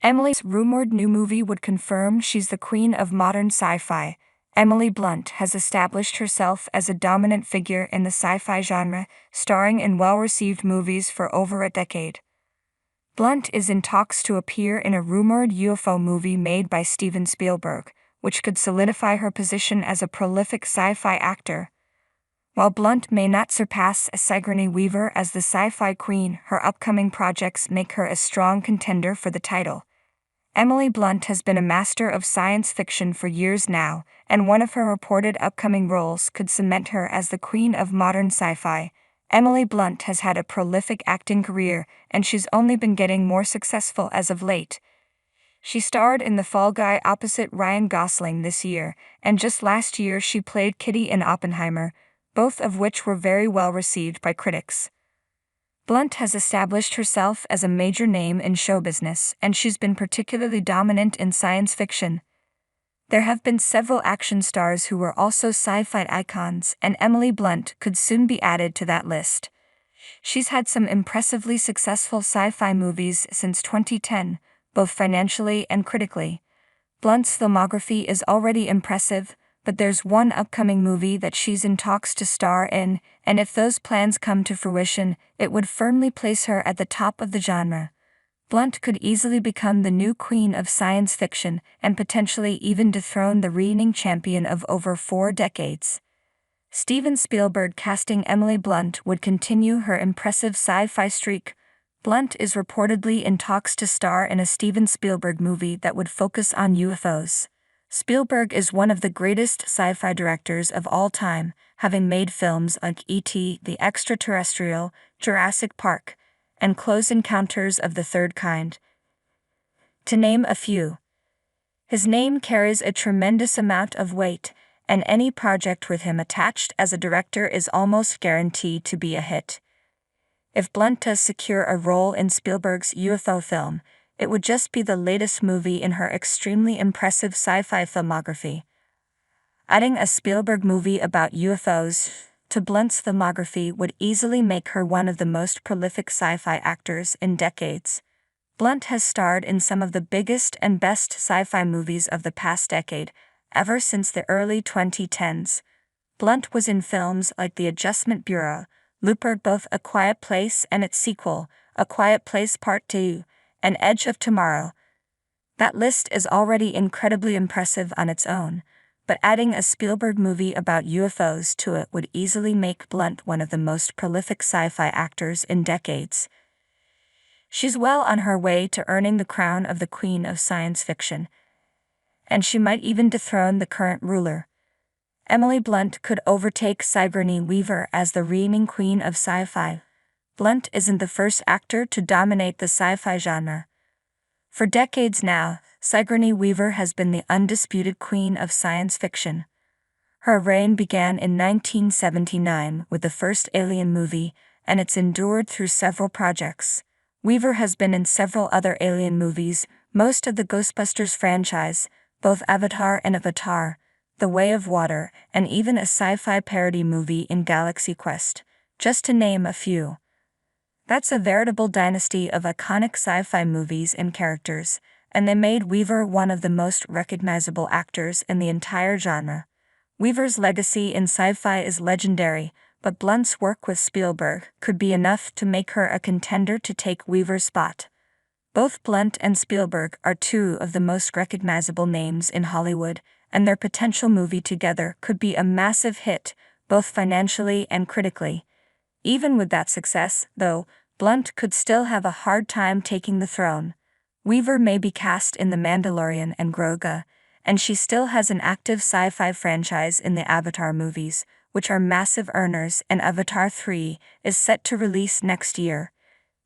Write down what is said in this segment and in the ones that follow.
Emily's rumored new movie would confirm she's the queen of modern sci-fi. Emily Blunt has established herself as a dominant figure in the sci-fi genre, starring in well-received movies for over a decade. Blunt is in talks to appear in a rumored UFO movie made by Steven Spielberg, which could solidify her position as a prolific sci-fi actor. While Blunt may not surpass Sigourney Weaver as the sci-fi queen, her upcoming projects make her a strong contender for the title. Emily Blunt has been a master of science fiction for years now, and one of her reported upcoming roles could cement her as the queen of modern sci-fi. Emily Blunt has had a prolific acting career, and she's only been getting more successful as of late. She starred in The Fall Guy opposite Ryan Gosling this year, and just last year she played Kitty in Oppenheimer, both of which were very well received by critics. Blunt has established herself as a major name in show business, and she's been particularly dominant in science fiction. There have been several action stars who were also sci-fi icons, and Emily Blunt could soon be added to that list. She's had some impressively successful sci-fi movies since 2010, both financially and critically. Blunt's filmography is already impressive, but there's one upcoming movie that she's in talks to star in, and if those plans come to fruition, it would firmly place her at the top of the genre. Blunt could easily become the new queen of science fiction and potentially even dethrone the reigning champion of over 4 decades. Steven Spielberg casting Emily Blunt would continue her impressive sci-fi streak. Blunt is reportedly in talks to star in a Steven Spielberg movie that would focus on UFOs. Spielberg is one of the greatest sci-fi directors of all time, having made films like E.T., The Extraterrestrial, Jurassic Park, and Close Encounters of the Third Kind, to name a few. His name carries a tremendous amount of weight, and any project with him attached as a director is almost guaranteed to be a hit. If Blunt does secure a role in Spielberg's UFO film, it would just be the latest movie in her extremely impressive sci-fi filmography. Adding a Spielberg movie about UFOs to Blunt's filmography would easily make her one of the most prolific sci-fi actors in decades. Blunt has starred in some of the biggest and best sci-fi movies of the past decade, ever since the early 2010s. Blunt was in films like The Adjustment Bureau, Looper, both A Quiet Place and its sequel, A Quiet Place Part 2, and Edge of Tomorrow. That list is already incredibly impressive on its own, but adding a Spielberg movie about UFOs to it would easily make Blunt one of the most prolific sci-fi actors in decades. She's well on her way to earning the crown of the queen of science fiction, and she might even dethrone the current ruler. Emily Blunt could overtake Sigourney Weaver as the reigning queen of sci-fi. Blunt isn't the first actor to dominate the sci-fi genre. For decades now, Sigourney Weaver has been the undisputed queen of science fiction. Her reign began in 1979 with the first Alien movie, and it's endured through several projects. Weaver has been in several other Alien movies, most of the Ghostbusters franchise, both Avatar and Avatar, The Way of Water, and even a sci-fi parody movie in Galaxy Quest, just to name a few. That's a veritable dynasty of iconic sci-fi movies and characters, and they made Weaver one of the most recognizable actors in the entire genre. Weaver's legacy in sci-fi is legendary, but Blunt's work with Spielberg could be enough to make her a contender to take Weaver's spot. Both Blunt and Spielberg are two of the most recognizable names in Hollywood, and their potential movie together could be a massive hit, both financially and critically. Even with that success, though, Blunt could still have a hard time taking the throne. Weaver may be cast in The Mandalorian and Grogu, and she still has an active sci-fi franchise in the Avatar movies, which are massive earners, and Avatar 3 is set to release next year.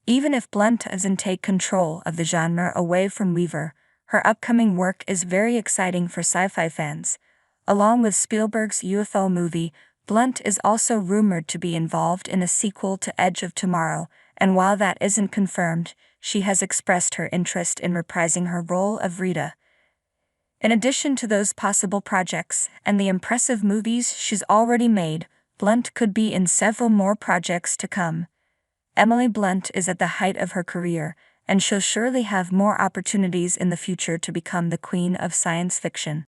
Even if Blunt doesn't take control of the genre away from Weaver, her upcoming work is very exciting for sci-fi fans. Along with Spielberg's UFO movie, Blunt is also rumored to be involved in a sequel to Edge of Tomorrow, and while that isn't confirmed, she has expressed her interest in reprising her role of Rita. In addition to those possible projects and the impressive movies she's already made, Blunt could be in several more projects to come. Emily Blunt is at the height of her career, and she'll surely have more opportunities in the future to become the queen of science fiction.